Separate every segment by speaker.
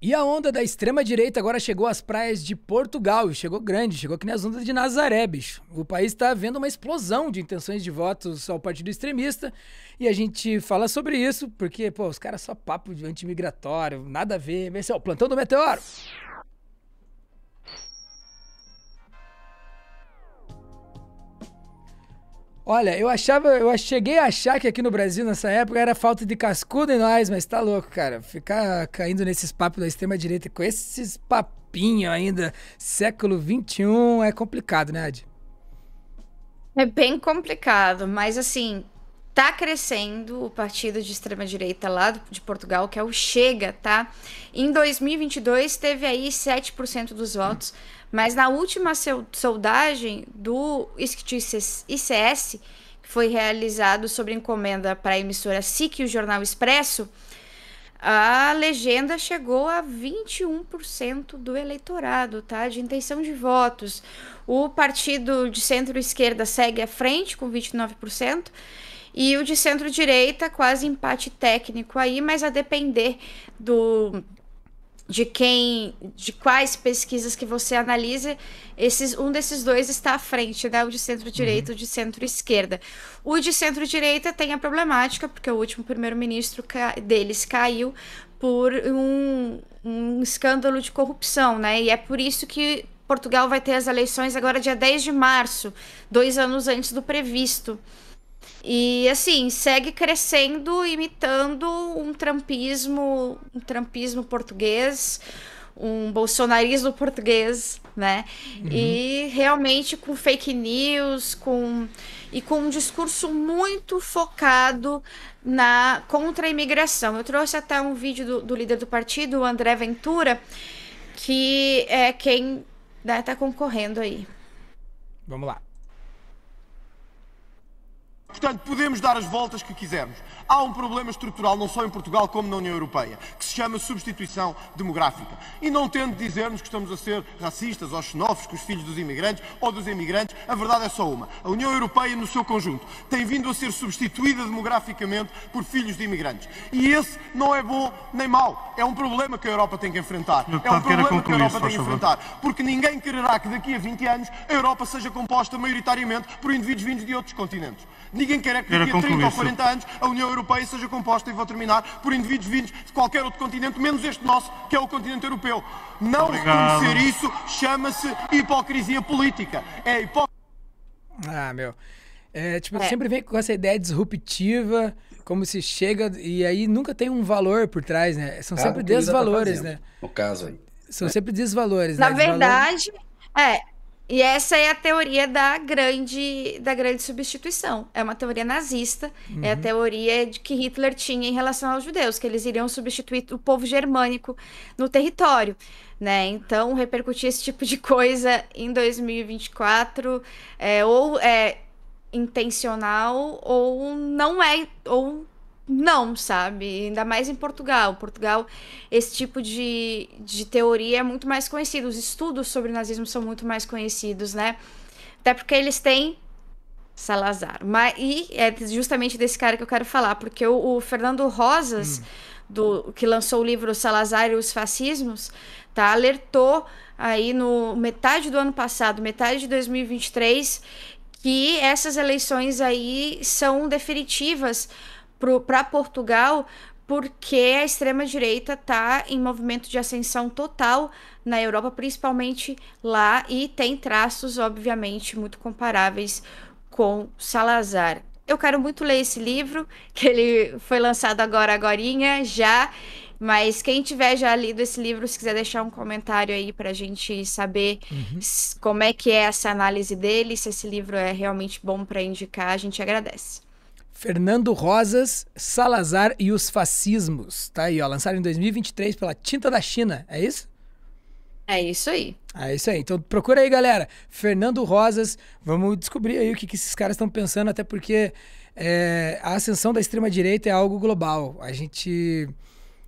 Speaker 1: E a onda da extrema-direita agora chegou às praias de Portugal, e chegou grande, chegou que nem as ondas de Nazaré, bicho. O país está vendo uma explosão de intenções de votos ao partido extremista, e a gente fala sobre isso, porque, pô, os caras só papo de antimigratório, nada a ver. Esse é o Plantão do Meteoro. Olha, eu cheguei a achar que aqui no Brasil, nessa época, era falta de cascudo em nós, mas tá louco, cara. Ficar caindo nesses papos da extrema-direita com esses papinhos ainda, século XXI, é complicado, né, Adi?
Speaker 2: É bem complicado, mas assim, tá crescendo o partido de extrema-direita lá de Portugal, que é o Chega, tá? Em 2022 teve aí 7% dos votos, mas na última soldagem do ICS, que foi realizado sob encomenda para a emissora SIC e o Jornal Expresso, a legenda chegou a 21% do eleitorado, tá? De intenção de votos. O partido de centro-esquerda segue à frente com 29%. E o de centro-direita, quase empate técnico aí, mas a depender de quais pesquisas que você analisa, um desses dois está à frente, né? O de centro-direita, o de centro-esquerda. O de centro-direita tem a problemática, porque o último primeiro-ministro deles caiu por um escândalo de corrupção, né? E é por isso que Portugal vai ter as eleições agora dia 10 de março, 2 anos antes do previsto. E assim, segue crescendo, imitando um trampismo português, um bolsonarismo português, né? E realmente com fake news, e com um discurso muito focado contra a imigração. Eu trouxe até um vídeo do líder do partido, o André Ventura, que é quem tá concorrendo aí.
Speaker 1: Vamos lá.
Speaker 3: Portanto, podemos dar as voltas que quisermos. Há um problema estrutural, não só em Portugal como na União Europeia, que se chama substituição demográfica. E não tendo de dizer-nos que estamos a ser racistas ou xenófobos com os filhos dos imigrantes ou dos imigrantes, a verdade é só uma. A União Europeia, no seu conjunto, tem vindo a ser substituída demograficamente por filhos de imigrantes. E esse não é bom nem mau. É um problema que a Europa tem que enfrentar. É um problema que a Europa tem que enfrentar. Porque ninguém quererá que daqui a 20 anos a Europa seja composta maioritariamente por indivíduos vindos de outros continentes. Ninguém quer que daqui a 30 ou 40 anos a União Europeia seja composta, e vou terminar, por indivíduos vindos de qualquer outro continente, menos este nosso, que é o continente europeu. Não reconhecer isso chama-se hipocrisia política. É hipocrisia.
Speaker 1: Ah, meu. Sempre vem com essa ideia disruptiva, como se chega, e aí nunca tem um valor por trás, né? São sempre desvalores, né?
Speaker 4: No caso aí.
Speaker 1: São sempre desvalores,
Speaker 2: Na
Speaker 1: né?
Speaker 2: verdade, e essa é a teoria da grande substituição. É uma teoria nazista, é a teoria de que Hitler tinha em relação aos judeus, que eles iriam substituir o povo germânico no território, né? Então, repercutir esse tipo de coisa em 2024 ou é intencional ou não é, ou não, sabe? Ainda mais em Portugal. Portugal, esse tipo de teoria é muito mais conhecido. Os estudos sobre o nazismo são muito mais conhecidos, né? Até porque eles têm Salazar. E é justamente desse cara que eu quero falar, porque o Fernando Rosas, que lançou o livro Salazar e os Fascismos, tá? Alertou aí no metade do ano passado, metade de 2023, que essas eleições aí são definitivas para Portugal, porque a extrema-direita está em movimento de ascensão total na Europa, principalmente lá, e tem traços, obviamente, muito comparáveis com Salazar. Eu quero muito ler esse livro, que ele foi lançado agorinha, já, mas quem tiver já lido esse livro, se quiser deixar um comentário aí para a gente saber como é que é essa análise dele, se esse livro é realmente bom para indicar, a gente agradece.
Speaker 1: Fernando Rosas, Salazar e os Fascismos. Tá aí, ó. Lançado em 2023 pela Tinta da China. É isso?
Speaker 2: É isso aí.
Speaker 1: É isso aí. Então procura aí, galera. Fernando Rosas. Vamos descobrir aí o que esses caras estão pensando, até porque a ascensão da extrema-direita é algo global. A gente,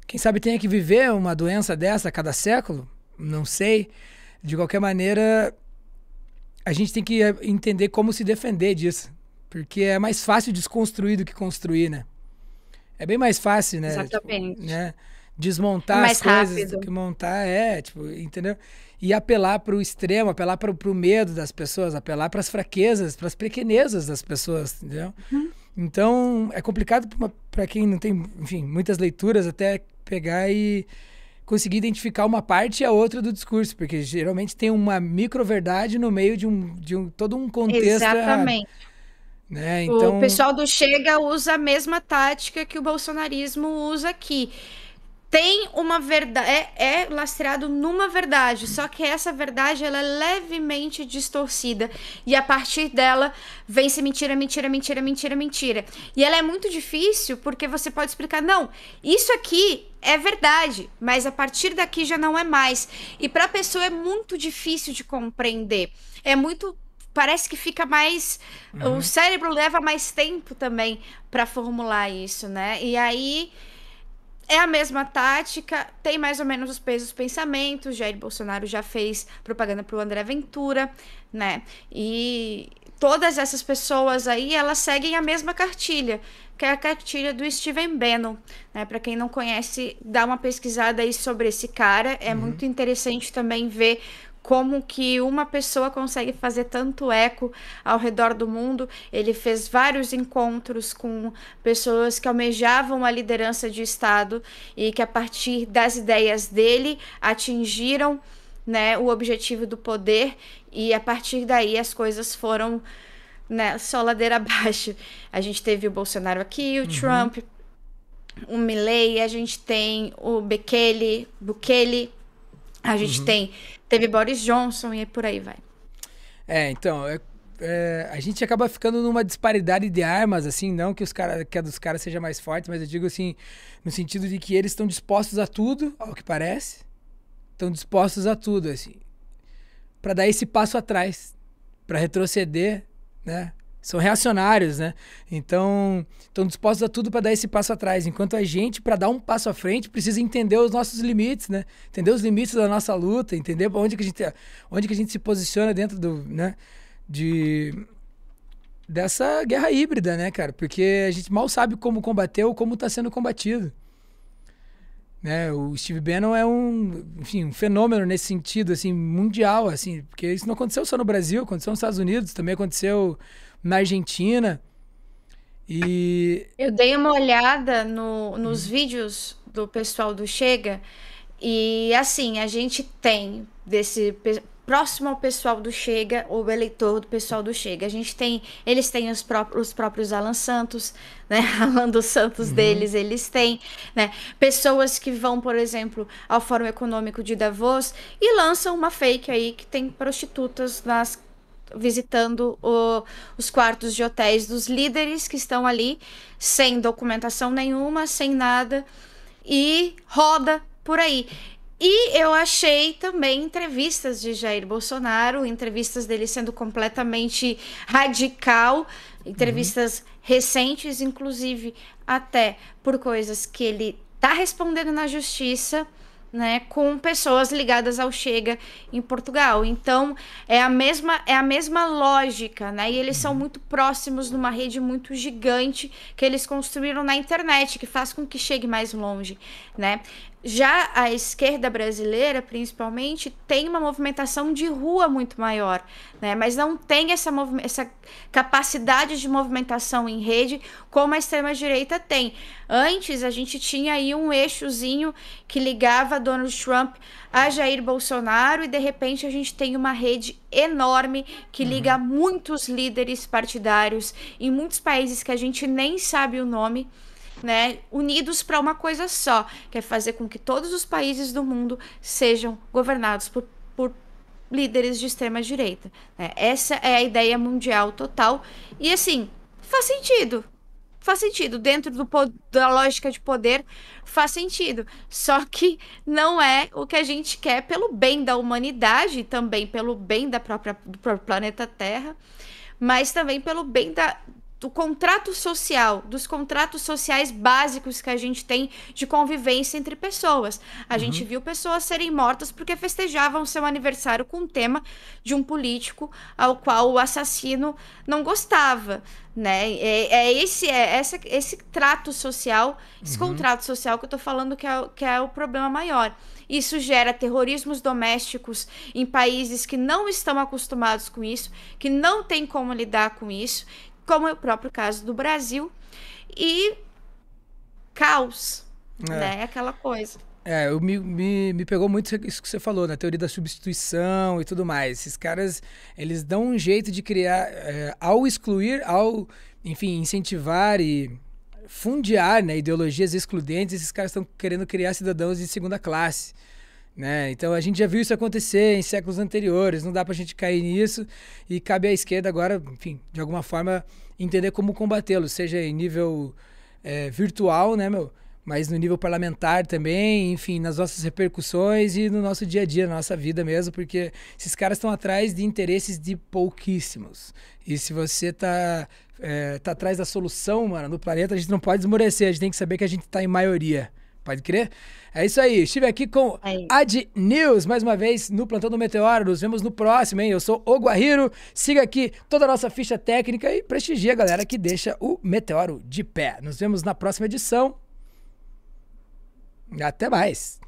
Speaker 1: quem sabe, tenha que viver uma doença dessa a cada século. Não sei. De qualquer maneira, a gente tem que entender como se defender disso. Porque é mais fácil desconstruir do que construir, né? É bem mais fácil, né?
Speaker 2: Exatamente.
Speaker 1: Tipo, né? desmontar
Speaker 2: mais
Speaker 1: as coisas
Speaker 2: rápido.
Speaker 1: do que montar, tipo, entendeu? E apelar para o extremo, apelar para o medo das pessoas, apelar para as fraquezas, para as pequenezas das pessoas, entendeu? Então, é complicado para quem não tem, enfim, muitas leituras, até pegar e conseguir identificar uma parte e a outra do discurso, porque geralmente tem uma micro-verdade no meio de todo um contexto errado,
Speaker 2: Exatamente.
Speaker 1: né?
Speaker 2: O
Speaker 1: Então,
Speaker 2: pessoal do Chega usa a mesma tática que o bolsonarismo usa aqui. Tem uma verdade, é lastreado numa verdade, só que essa verdade ela é levemente distorcida e a partir dela vem-se mentira, mentira, mentira, mentira, mentira. E ela é muito difícil porque você pode explicar, não, isso aqui é verdade, mas a partir daqui já não é mais. E para a pessoa é muito difícil de compreender. Parece que fica mais, o cérebro leva mais tempo também para formular isso, né? E aí é a mesma tática, tem mais ou menos os pesos pensamentos. Jair Bolsonaro já fez propaganda pro André Ventura, né? E todas essas pessoas aí, elas seguem a mesma cartilha, que é a cartilha do Stephen Bannon, né? Para quem não conhece, dá uma pesquisada aí sobre esse cara. É muito interessante também ver como que uma pessoa consegue fazer tanto eco ao redor do mundo. Ele fez vários encontros com pessoas que almejavam a liderança de Estado e que a partir das ideias dele atingiram, né, o objetivo do poder, e a partir daí as coisas foram, né, só ladeira abaixo. A gente teve o Bolsonaro aqui, o Trump, o Milley, a gente tem o Bukele, a gente teve Boris Johnson e por aí vai.
Speaker 1: Então, a gente acaba ficando numa disparidade de armas, assim, não que que a dos caras seja mais forte, mas eu digo assim, no sentido de que eles estão dispostos a tudo, ao que parece, estão dispostos a tudo, assim, para dar esse passo atrás, para retroceder, né? São reacionários, né? Então, estão dispostos a tudo para dar esse passo atrás. Enquanto a gente, para dar um passo à frente, precisa entender os nossos limites, né? Entender os limites da nossa luta, entender onde que a gente se posiciona dentro né? Dessa guerra híbrida, né, cara? Porque a gente mal sabe como combater ou como está sendo combatido. Né? O Steve Bannon é um fenômeno nesse sentido, assim, mundial, assim, porque isso não aconteceu só no Brasil, aconteceu nos Estados Unidos, também aconteceu na Argentina. E
Speaker 2: eu dei uma olhada nos vídeos do pessoal do Chega e assim, a gente tem próximo ao pessoal do Chega, o eleitor do pessoal do Chega, eles têm os próprios Alan Santos, né? Alan dos Santos deles, eles têm, né? Pessoas que vão, por exemplo, ao Fórum Econômico de Davos e lançam uma fake aí que tem prostitutas visitando os quartos de hotéis dos líderes que estão ali, sem documentação nenhuma, sem nada, e roda por aí. E eu achei também entrevistas de Jair Bolsonaro, entrevistas dele sendo completamente radical, entrevistas recentes, inclusive até por coisas que ele está respondendo na justiça, né, com pessoas ligadas ao Chega em Portugal. Então, é a mesma lógica, né? E eles são muito próximos numa rede muito gigante que eles construíram na internet, que faz com que chegue mais longe, né? Já a esquerda brasileira, principalmente, tem uma movimentação de rua muito maior, né? Mas não tem essa capacidade de movimentação em rede como a extrema-direita tem. Antes, a gente tinha aí um eixozinho que ligava Donald Trump a Jair Bolsonaro e, de repente, a gente tem uma rede enorme que liga muitos líderes partidários em muitos países que a gente nem sabe o nome, né, unidos para uma coisa só, que é fazer com que todos os países do mundo sejam governados por líderes de extrema direita, né? Essa é a ideia mundial total e assim, faz sentido dentro da lógica de poder, faz sentido, só que não é o que a gente quer pelo bem da humanidade, também pelo bem do próprio planeta Terra, mas também pelo bem do contrato social, dos contratos sociais básicos que a gente tem de convivência entre pessoas. A gente viu pessoas serem mortas porque festejavam seu aniversário com o tema de um político ao qual o assassino não gostava, né? Esse trato social, esse contrato social que eu tô falando que é o problema maior. Isso gera terrorismos domésticos em países que não estão acostumados com isso, que não têm como lidar com isso, como é o próprio caso do Brasil, e caos, né? Aquela coisa.
Speaker 1: Me pegou muito isso que você falou, na teoria da substituição e tudo mais. Esses caras, eles dão um jeito de criar, ao excluir, enfim, incentivar e fundear, né, ideologias excludentes, esses caras estão querendo criar cidadãos de segunda classe, né? Então a gente já viu isso acontecer em séculos anteriores, não dá pra gente cair nisso, e cabe à esquerda agora, enfim, de alguma forma entender como combatê-lo, seja em nível virtual, né, mas no nível parlamentar também, enfim, nas nossas repercussões e no nosso dia a dia, na nossa vida mesmo, porque esses caras estão atrás de interesses de pouquíssimos. E se você tá atrás da solução, mano, no planeta, a gente não pode esmorecer, a gente tem que saber que a gente tá em maioria. Pode crer? É isso aí, estive aqui com Ad News, mais uma vez, no Plantão do Meteoro. Nos vemos no próximo, hein? Eu sou o Guarriro, siga aqui toda a nossa ficha técnica e prestigie a galera que deixa o Meteoro de pé. Nos vemos na próxima edição. Até mais!